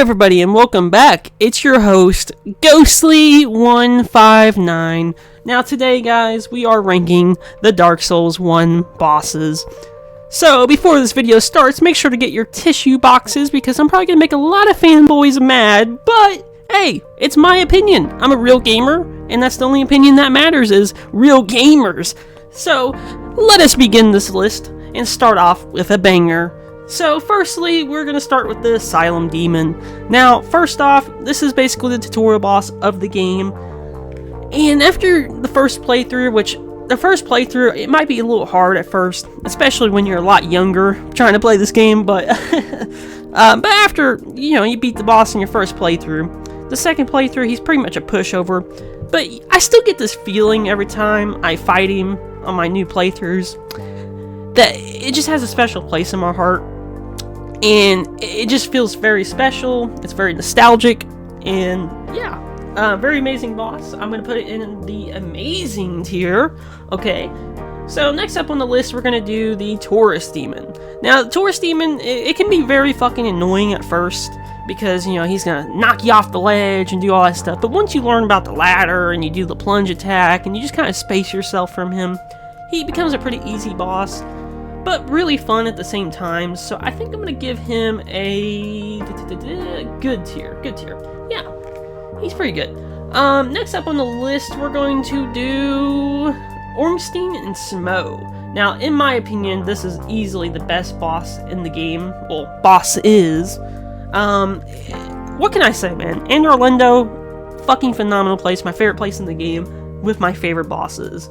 everybody, and welcome back. It's your host, Ghostly159. Now today, guys, we are ranking the Dark Souls 1 bosses. So, before this video starts, make sure to get your tissue boxes, because I'm probably going to make a lot of fanboys mad, but hey, it's my opinion. I'm a real gamer, and that's the only opinion that matters, is real gamers. So, let us begin this list, and start off with a banger. So, firstly, we're going to start with the Asylum Demon. Now, first off, this is basically the tutorial boss of the game. And after the first playthrough, it might be a little hard at first, especially when you're a lot younger trying to play this game, but but after, you beat the boss in your first playthrough, the second playthrough, he's pretty much a pushover. But I still get this feeling every time I fight him on my new playthroughs that it just has a special place in my heart. And it just feels very special, it's very nostalgic, and yeah, very amazing boss. I'm going to put it in the amazing tier. Okay, so next up on the list, we're going to do the Tourist Demon. Now, the Tourist Demon, it can be very fucking annoying at first, because, he's going to knock you off the ledge and do all that stuff, but once you learn about the ladder, and you do the plunge attack, and you just kind of space yourself from him, he becomes a pretty easy boss. But really fun at the same time, so I think I'm going to give him a good tier. Yeah, he's pretty good. Next up on the list, we're going to do Ornstein and Smough. Now, in my opinion, this is easily the best boss in the game. Well, boss is. What can I say, man? Anor Londo, fucking phenomenal place. My favorite place in the game with my favorite bosses.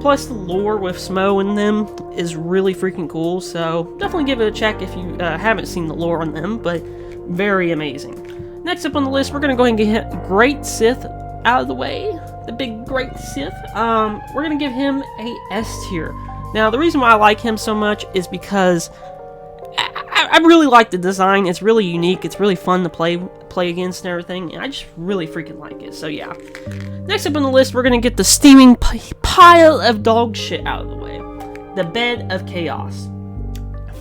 Plus, the lore with Smough in them is really freaking cool, so definitely give it a check if you haven't seen the lore on them, but very amazing. Next up on the list, we're going to go ahead and get Great Sith out of the way. The big Great Sith. We're going to give him a S tier. Now, the reason why I like him so much is because I really like the design. It's really unique. It's really fun to play against and everything, and I just really freaking like it, so yeah. Next up on the list, we're going to get the steaming pile of dog shit out of the way. The Bed of Chaos.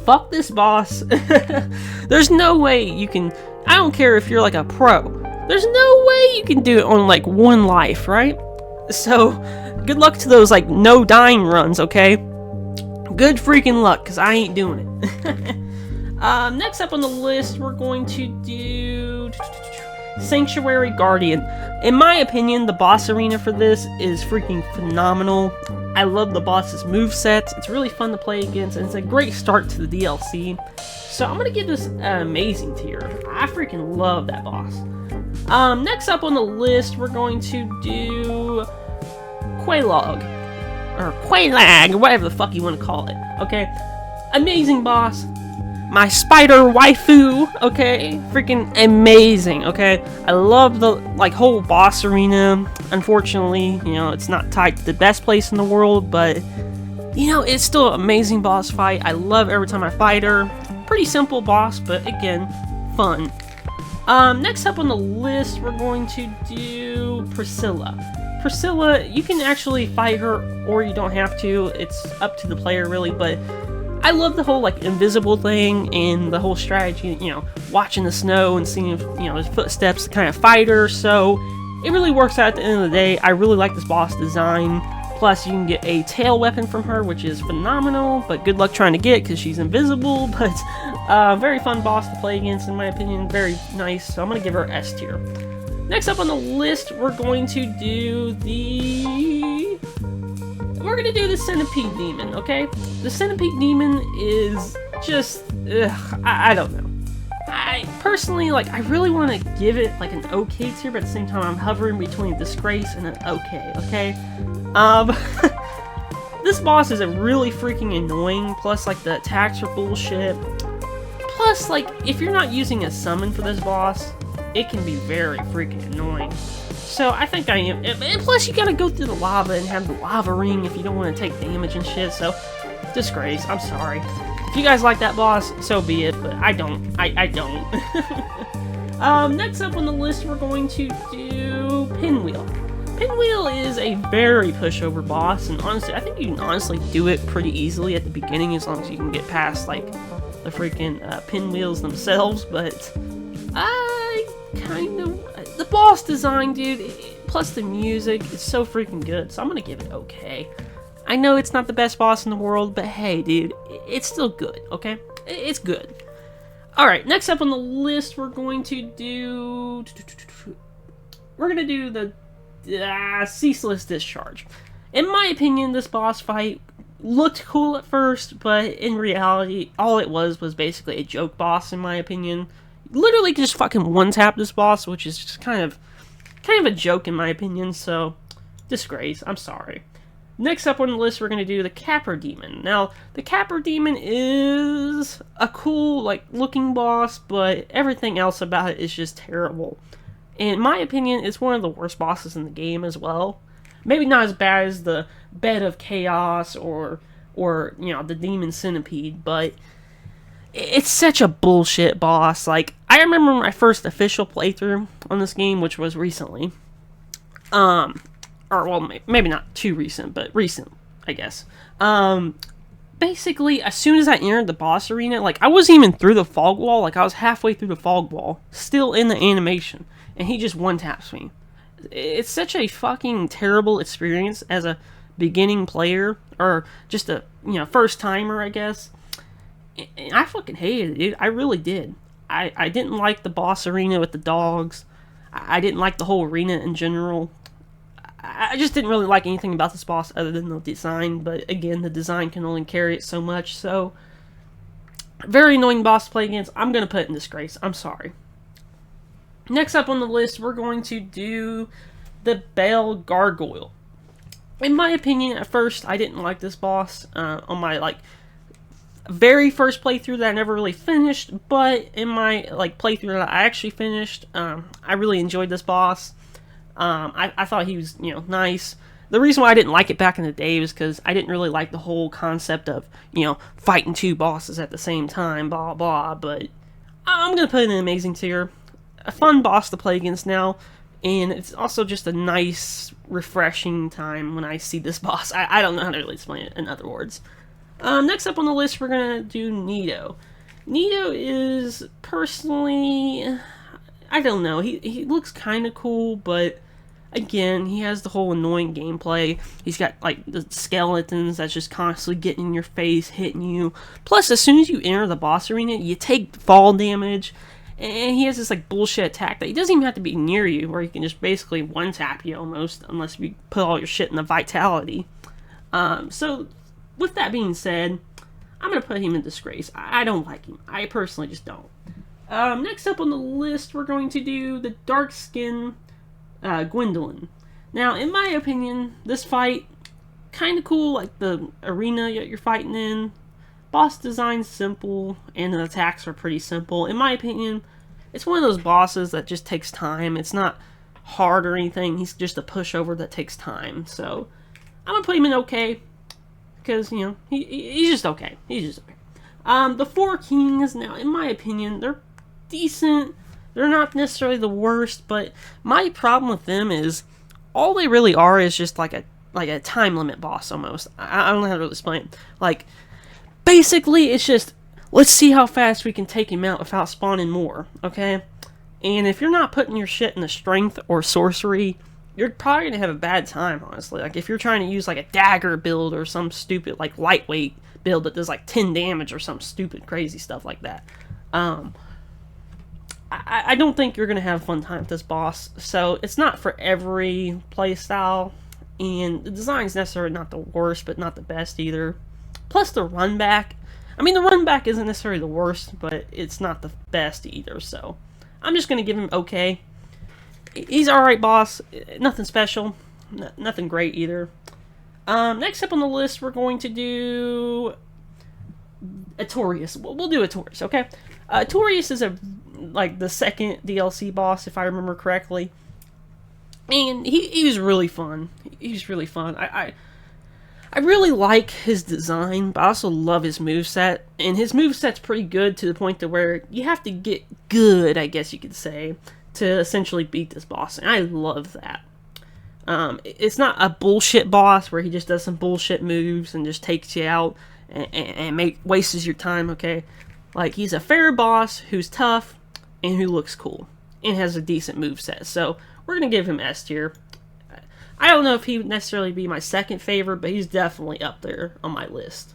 Fuck this boss. There's no way you can... I don't care if you're like a pro. There's no way you can do it on like one life, right? So, good luck to those like no dying runs, okay? Good freaking luck, because I ain't doing it. Next up on the list, we're going to do Sanctuary Guardian. In my opinion, the boss arena for this is freaking phenomenal. I love the boss's movesets. It's really fun to play against, and it's a great start to the DLC. So I'm going to give this an amazing tier. I freaking love that boss. Next up on the list, we're going to do Quelaag. Or Quelaag, whatever the fuck you want to call it. Okay? Amazing boss. My spider waifu, okay? Freaking amazing, okay? I love the, whole boss arena. Unfortunately, it's not tied to the best place in the world, but, it's still an amazing boss fight. I love every time I fight her. Pretty simple boss, but again, fun. Next up on the list, we're going to do Priscilla. Priscilla, you can actually fight her, or you don't have to. It's up to the player, really, but I love the whole, invisible thing and the whole strategy, watching the snow and seeing, his footsteps to kind of fight her, so it really works out at the end of the day. I really like this boss design. Plus, you can get a tail weapon from her, which is phenomenal, but good luck trying to get it because she's invisible, but very fun boss to play against, in my opinion. Very nice, so I'm going to give her S tier. Next up on the list, we're going to do the Centipede Demon, okay? The Centipede Demon is just, I don't know. I personally, I really want to give it, an okay tier, but at the same time, I'm hovering between disgrace and an okay? This boss is really freaking annoying, plus, the attacks are bullshit. Plus, if you're not using a summon for this boss, it can be very freaking annoying. So I think I am, and plus you gotta go through the lava and have the lava ring if you don't want to take damage and shit, so disgrace, I'm sorry. If you guys like that boss, so be it, but I don't. Next up on the list, we're going to do Pinwheel. Pinwheel is a very pushover boss, and honestly, I think you can honestly do it pretty easily at the beginning as long as you can get past, the freaking pinwheels themselves, but I kind of... The boss design, dude, plus the music, is so freaking good, so I'm gonna give it okay. I know it's not the best boss in the world, but hey, dude, it's still good, okay? It's good. Alright, next up on the list, we're going to do... We're gonna do the Ceaseless Discharge. In my opinion, this boss fight looked cool at first, but in reality, all it was basically a joke boss, in my opinion. Literally just fucking one-tap this boss, which is just kind of a joke, in my opinion, so... Disgrace, I'm sorry. Next up on the list, we're going to do the Capra Demon. Now, the Capra Demon is a cool, like, looking boss, but everything else about it is just terrible. In my opinion, it's one of the worst bosses in the game as well. Maybe not as bad as the Bed of Chaos or you know, the Demon Centipede, but it's such a bullshit boss. Like, I remember my first official playthrough on this game, which was recently. Or, well, maybe not too recent, but recent, I guess. Basically, as soon as I entered the boss arena, like, I wasn't even through the fog wall, like, I was halfway through the fog wall, still in the animation, and he just one-taps me. It's such a fucking terrible experience as a beginning player, or just a, you know, first-timer, I guess. And I fucking hated it, dude. I really did. I didn't like the boss arena with the dogs. I didn't like the whole arena in general. I just didn't really like anything about this boss other than the design, but again, the design can only carry it so much, so... Very annoying boss to play against. I'm going to put it in disgrace. I'm sorry. Next up on the list, we're going to do the Bale Gargoyle. In my opinion, at first, I didn't like this boss on my, like, very first playthrough that I never really finished, but in my, like, playthrough that I actually finished, I really enjoyed this boss. I thought he was, you know, nice. The reason why I didn't like it back in the day was because I didn't really like the whole concept of, you know, fighting two bosses at the same time, blah, blah, but I'm going to put it in an amazing tier. A fun boss to play against now, and it's also just a nice, refreshing time when I see this boss. I don't know how to really explain it, in other words. Next up on the list, we're going to do Nito. Nito is, personally... I don't know, he looks kind of cool, but again, he has the whole annoying gameplay. He's got, like, the skeletons that's just constantly getting in your face, hitting you. Plus, as soon as you enter the boss arena, you take fall damage, and he has this, like, bullshit attack that he doesn't even have to be near you, where he can just basically one-tap you almost, unless you put all your shit in the vitality. So, with that being said, I'm going to put him in disgrace. I don't like him. I personally just don't. Next up on the list, we're going to do the Dark Skin Gwendolyn. Now, in my opinion, this fight, kind of cool, like the arena you're fighting in. Boss design's simple, and the attacks are pretty simple. In my opinion, it's one of those bosses that just takes time. It's not hard or anything. He's just a pushover that takes time. So, I'm going to put him in okay, because, you know, he's just okay. He's just okay. The Four Kings, now, in my opinion, they're decent. They're not necessarily the worst, but my problem with them is all they really are is just like a time limit boss almost. I don't know how to really explain it. Like, basically, it's just, let's see how fast we can take him out without spawning more, okay? And if you're not putting your shit in the strength or sorcery, you're probably going to have a bad time, honestly. Like, if you're trying to use, like, a dagger build or some stupid, like, lightweight build that does, like, 10 damage or some stupid, crazy stuff like that. I don't think you're going to have a fun time with this boss, so it's not for every playstyle, and the design's necessarily not the worst, but not the best either. Plus the run back. I mean, the run back isn't necessarily the worst, but it's not the best either, so I'm just going to give him okay. He's alright boss, nothing special, nothing great either. Next up on the list, we're going to do Artorias. We'll do Artorias, okay? Artorias is like the second DLC boss, if I remember correctly. And he was really fun. He's really fun. I really like his design, but I also love his moveset. And his moveset's pretty good to the point to where you have to get good, I guess you could say, to essentially beat this boss. And I love that. It's not a bullshit boss where he just does some bullshit moves and just takes you out and wastes your time, okay? Like, he's a fair boss who's tough, and who looks cool and has a decent moveset. So we're going to give him S tier. I don't know if he would necessarily be my second favorite, but he's definitely up there on my list.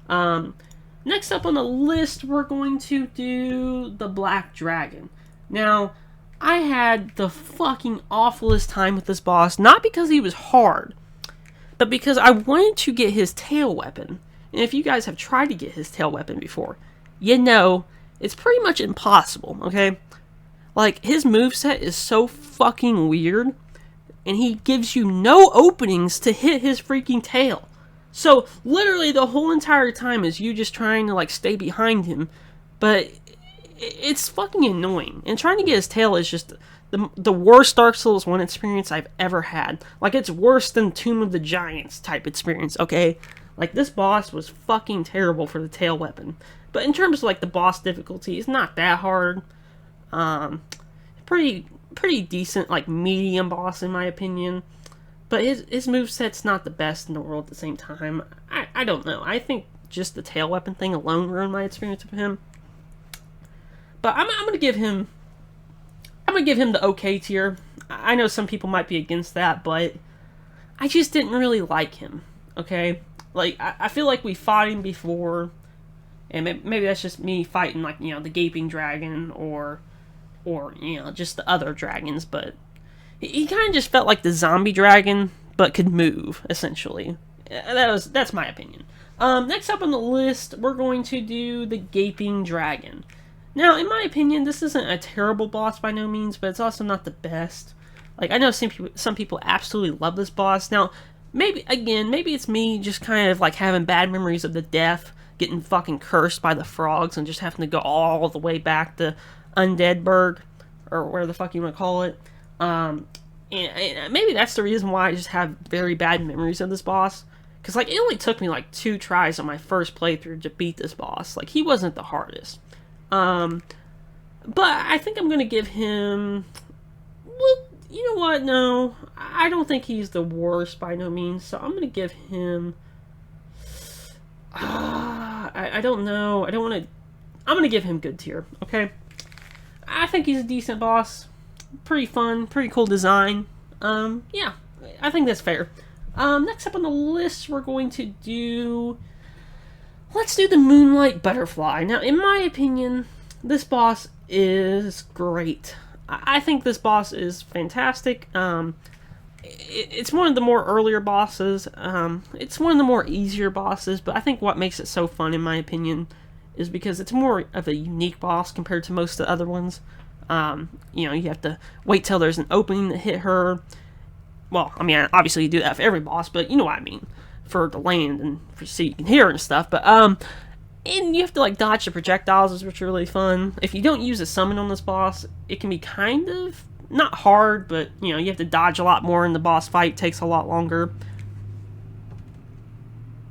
Next up on the list, we're going to do the Black Dragon. Now, I had the fucking awfulest time with this boss, not because he was hard, but because I wanted to get his tail weapon. And if you guys have tried to get his tail weapon before, you know it's pretty much impossible, okay? Like, his moveset is so fucking weird, and he gives you no openings to hit his freaking tail. So, literally, the whole entire time is you just trying to, like, stay behind him, but it's fucking annoying. And trying to get his tail is just the worst Dark Souls 1 experience I've ever had. Like, it's worse than Tomb of the Giants type experience, okay? Like, this boss was fucking terrible for the tail weapon. But in terms of, like, the boss difficulty, it's not that hard. Pretty decent, like, medium boss in my opinion. But his moveset's not the best in the world at the same time. I don't know. I think just the tail weapon thing alone ruined my experience with him. But I'm gonna give him the okay tier. I know some people might be against that, but I just didn't really like him. Okay? Like, I feel like we fought him before, and maybe that's just me fighting, like, you know, the Gaping Dragon, or you know, just the other dragons, but he kind of just felt like the zombie dragon, but could move, essentially. That's my opinion. Next up on the list, we're going to do the Gaping Dragon. Now, in my opinion, this isn't a terrible boss by no means, but it's also not the best. Like, I know some people absolutely love this boss. Now, maybe it's me just kind of, like, having bad memories of the death, getting fucking cursed by the frogs, and just having to go all the way back to Undeadburg, or where the fuck you want to call it. And maybe that's the reason why I just have very bad memories of this boss. Because, like, it only took me, like, 2 tries on my first playthrough to beat this boss. Like, he wasn't the hardest. But I think I'm going to give him... Well, you know what? No. I don't think he's the worst by no means. So I'm going to give him... I don't know. I don't want to... I'm going to give him good tier, okay? I think he's a decent boss. Pretty fun, pretty cool design. Yeah, I think that's fair. Next up on the list, we're going to do... Let's do the Moonlight Butterfly. Now, in my opinion, this boss is great. I think this boss is fantastic. It's one of the more earlier bosses. It's one of the more easier bosses, but I think what makes it so fun, in my opinion, is because it's more of a unique boss compared to most of the other ones. You know, you have to wait till there's an opening to hit her. Well, I mean, obviously you do that for every boss, but you know what I mean. For the land and so you can hear her and stuff. But, and you have to, like, dodge the projectiles, which are really fun. If you don't use a summon on this boss, it can be kind of, not hard, but, you know, you have to dodge a lot more, and the boss fight takes a lot longer.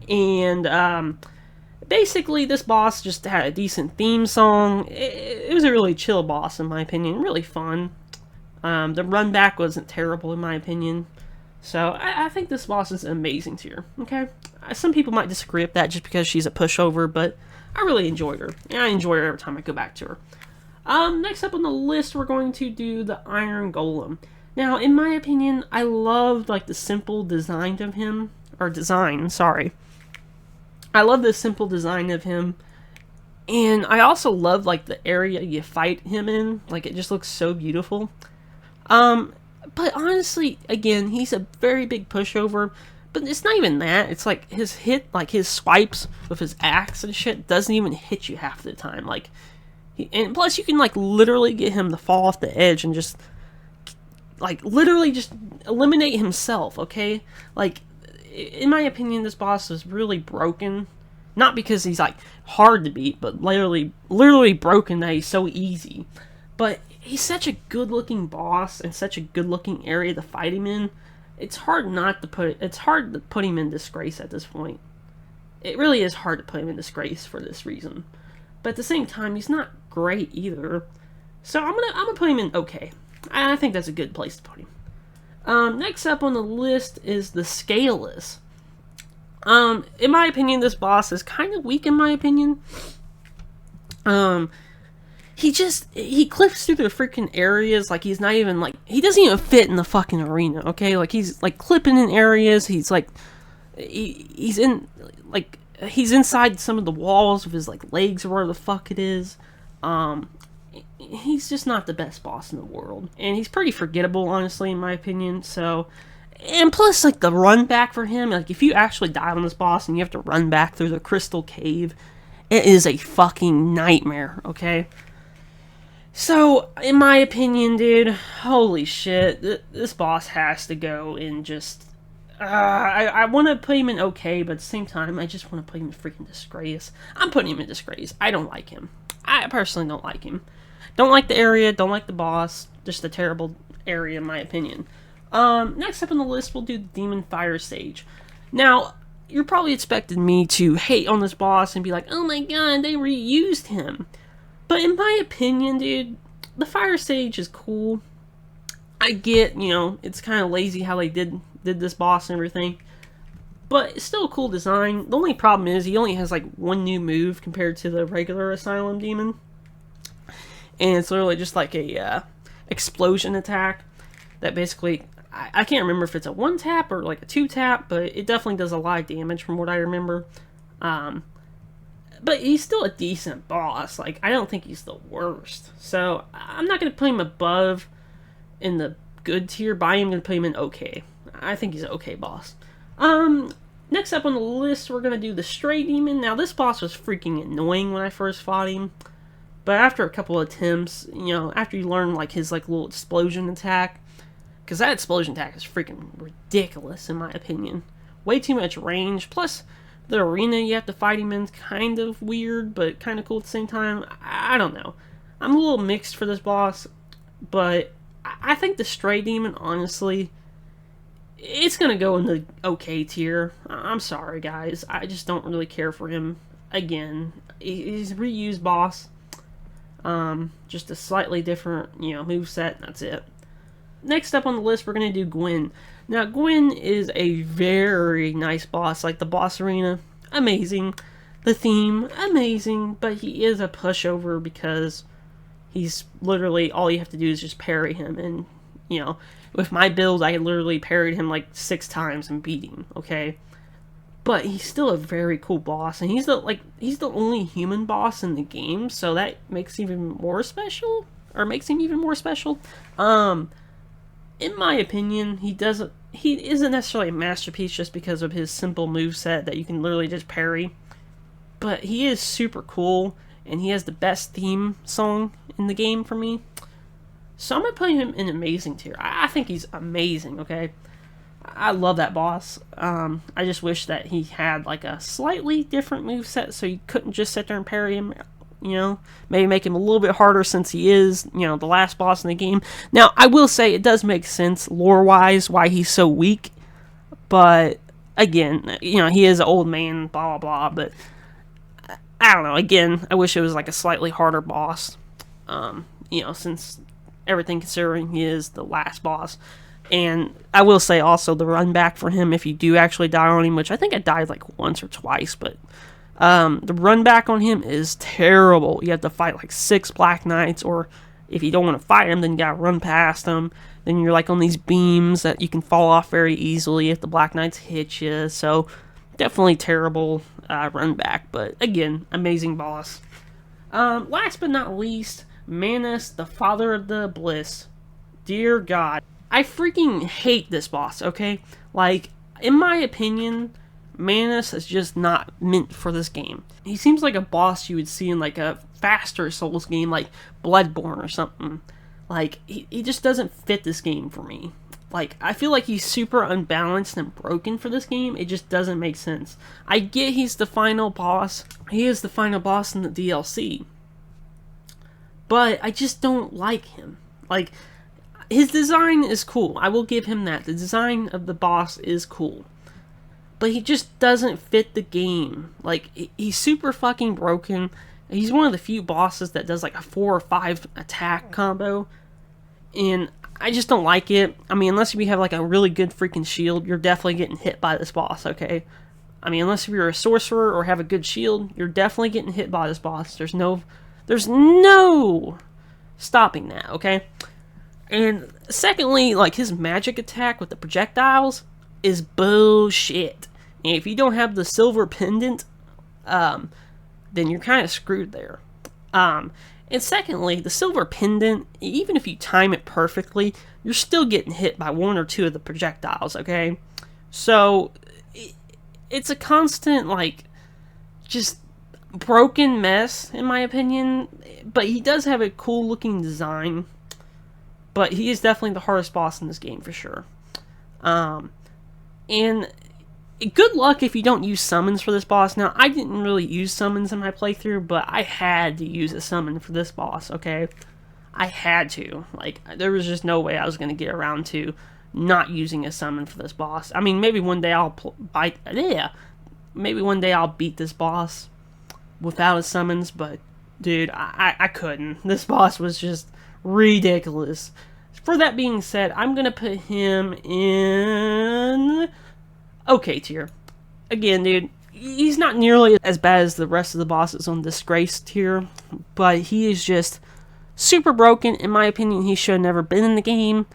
And, basically, this boss just had a decent theme song. It was a really chill boss, in my opinion. Really fun. The run back wasn't terrible, in my opinion. So, I think this boss is an amazing tier. Okay? Some people might disagree with that just because she's a pushover, but I really enjoyed her. And I enjoy her every time I go back to her. Next up on the list, we're going to do the Iron Golem. Now, in my opinion, I love, like, the simple design of him. Or design, sorry. I love the simple design of him, and I also love, like, the area you fight him in. Like, it just looks so beautiful. But honestly, again, he's a very big pushover, but it's not even that. It's like his swipes with his axe and shit doesn't even hit you half the time. Like, and plus you can, like, literally get him to fall off the edge and just, like, literally just eliminate himself, okay? Like, in my opinion, this boss is really broken. Not because he's, like, hard to beat, but literally broken that he's so easy. But he's such a good-looking boss and such a good-looking area to fight him in. It's hard to put him in disgrace at this point. It really is hard to put him in disgrace for this reason. But at the same time, he's not great either. So I'm gonna put him in okay. I think that's a good place to put him. Next up on the list is the Scaleless. In my opinion, this boss is kind of weak in my opinion. he clips through the freaking areas like he's not even like, he doesn't even fit in the fucking arena, okay? Like he's like clipping in areas, he's like, he's in, like, he's inside some of the walls of his like legs or where the fuck it is. He's just not the best boss in the world, and he's pretty forgettable, honestly, in my opinion. So, and plus, like, the run back for him, like, if you actually die on this boss and you have to run back through the crystal cave, it is a fucking nightmare, okay? So, in my opinion, dude, holy shit, this boss has to go in just... I want to put him in okay, but at the same time, I just want to put him in freaking disgrace. I'm putting him in disgrace. I don't like him. I personally don't like him. Don't like the area, don't like the boss. Just a terrible area, in my opinion. Next up on the list, we'll do the Demon Fire Stage. Now, you're probably expecting me to hate on this boss and be like, oh my god, they reused him. But in my opinion, dude, the Fire Stage is cool. I get, you know, it's kind of lazy how they did this boss and everything. But it's still a cool design. The only problem is he only has like one new move compared to the regular Asylum Demon. And it's literally just like a explosion attack that basically, I can't remember if it's a 1-tap or like a 2-tap, but it definitely does a lot of damage from what I remember. But he's still a decent boss. Like, I don't think he's the worst. So, I'm not going to put him above in the good tier, but I am going to put him in okay. I think he's an okay boss. Next up on the list, we're going to do the Stray Demon. Now, this boss was freaking annoying when I first fought him. But after a couple of attempts, you know, after you learn, like, his, like, little explosion attack, because that explosion attack is freaking ridiculous, in my opinion. Way too much range, plus the arena you have to fight him in is kind of weird, but kind of cool at the same time. I don't know. I'm a little mixed for this boss, but I think the Stray Demon, honestly, it's going to go in the okay tier. I'm sorry, guys. I just don't really care for him. Again, he's a reused boss. Just a slightly different, you know, moveset, that's it. Next up on the list, we're going to do Gwen. Now, Gwen is a very nice boss. Like, the boss arena, amazing. The theme, amazing. But he is a pushover because he's literally, all you have to do is just parry him. And, you know, with my build, I literally parried him like 6 times and beat him, okay? But he's still a very cool boss, and he's the only human boss in the game, so that makes him even more special, or makes him even more special. In my opinion, he isn't necessarily a masterpiece just because of his simple moveset that you can literally just parry. But he is super cool, and he has the best theme song in the game for me. So I'm going to put him in amazing tier. I think he's amazing, okay? I love that boss. I just wish that he had like a slightly different moveset so you couldn't just sit there and parry him, you know. Maybe make him a little bit harder since he is, you know, the last boss in the game. Now, I will say it does make sense lore-wise why he's so weak. But, again, you know, he is an old man, blah, blah, blah. But, I don't know. Again, I wish it was like a slightly harder boss. You know, since everything considering he is the last boss. And I will say also the run back for him if you do actually die on him, which I think I died like once or twice, but the run back on him is terrible. You have to fight like 6 Black Knights, or if you don't want to fight him, then you gotta run past them. Then you're like on these beams that you can fall off very easily if the Black Knights hit you. So definitely terrible run back, but again, amazing boss. Last but not least, Manus, the Father of the Abyss. Dear God. I freaking hate this boss, okay? Like, in my opinion, Manus is just not meant for this game. He seems like a boss you would see in, like, a faster Souls game, like Bloodborne or something. Like, he just doesn't fit this game for me. Like, I feel like he's super unbalanced and broken for this game. It just doesn't make sense. I get he's the final boss. He is the final boss in the DLC. But I just don't like him. Like, his design is cool. I will give him that. The design of the boss is cool. But he just doesn't fit the game. Like, he's super fucking broken. He's one of the few bosses that does like a 4 or 5 attack combo. And I just don't like it. I mean, unless you have like a really good freaking shield, you're definitely getting hit by this boss, okay? I mean, unless you're a sorcerer or have a good shield, you're definitely getting hit by this boss. There's no There's no stopping that, okay? And secondly, like, his magic attack with the projectiles is bullshit. And if you don't have the silver pendant, then you're kind of screwed there. And secondly, the silver pendant, even if you time it perfectly, you're still getting hit by one or two of the projectiles, okay? So, it's a constant, like, just broken mess, in my opinion. But he does have a cool looking design. But he is definitely the hardest boss in this game, for sure. And good luck if you don't use summons for this boss. Now, I didn't really use summons in my playthrough, but I had to use a summon for this boss, okay? I had to. Like, there was just no way I was going to get around to not using a summon for this boss. I mean, maybe one day maybe one day I'll beat this boss without a summons, but, dude, I couldn't. This boss was just ridiculous. For that being said, I'm going to put him in okay tier. Again, dude, he's not nearly as bad as the rest of the bosses on Disgrace tier, but he is just super broken. In my opinion, he should have never been in the game,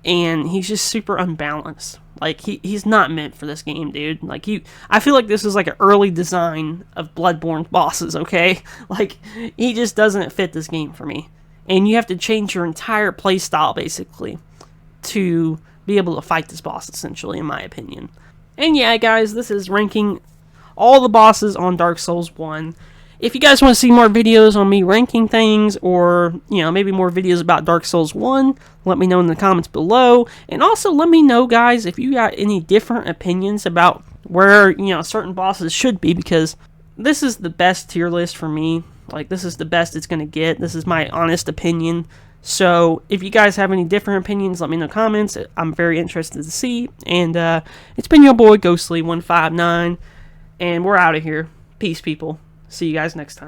and he's just super unbalanced. Like, he's not meant for this game, dude. Like, I feel like this is like an early design of Bloodborne bosses, okay? Like, he just doesn't fit this game for me. And you have to change your entire playstyle, basically, to be able to fight this boss, essentially, in my opinion. And yeah, guys, this is ranking all the bosses on Dark Souls 1. If you guys want to see more videos on me ranking things, or, you know, maybe more videos about Dark Souls 1, let me know in the comments below. And also, let me know, guys, if you got any different opinions about where, you know, certain bosses should be, because this is the best tier list for me. Like, this is the best it's going to get. This is my honest opinion. So, if you guys have any different opinions, let me know in the comments. I'm very interested to see. And, it's been your boy, Ghostly159. And we're out of here. Peace, people. See you guys next time.